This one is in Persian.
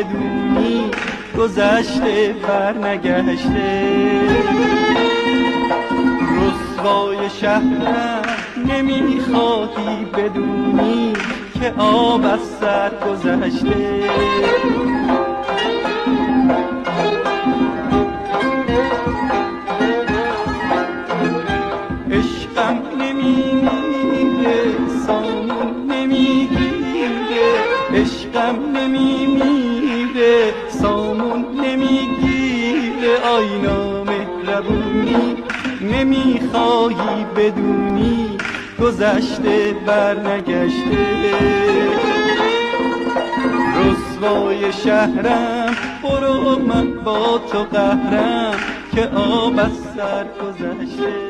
بدونی گذشته برنگشته. رسوای شهرم نمیخواهی بدونی که آب از سر گذشته. عشقم نمیمیره سامون نمیگیره، عشقم نمیمیره سامون نمیگیره. آینا مهربونی نمیخواهی بدونی گذشته برنگشته. رسوای شهرم برو من با تو قهرم که آب از سر گذشته.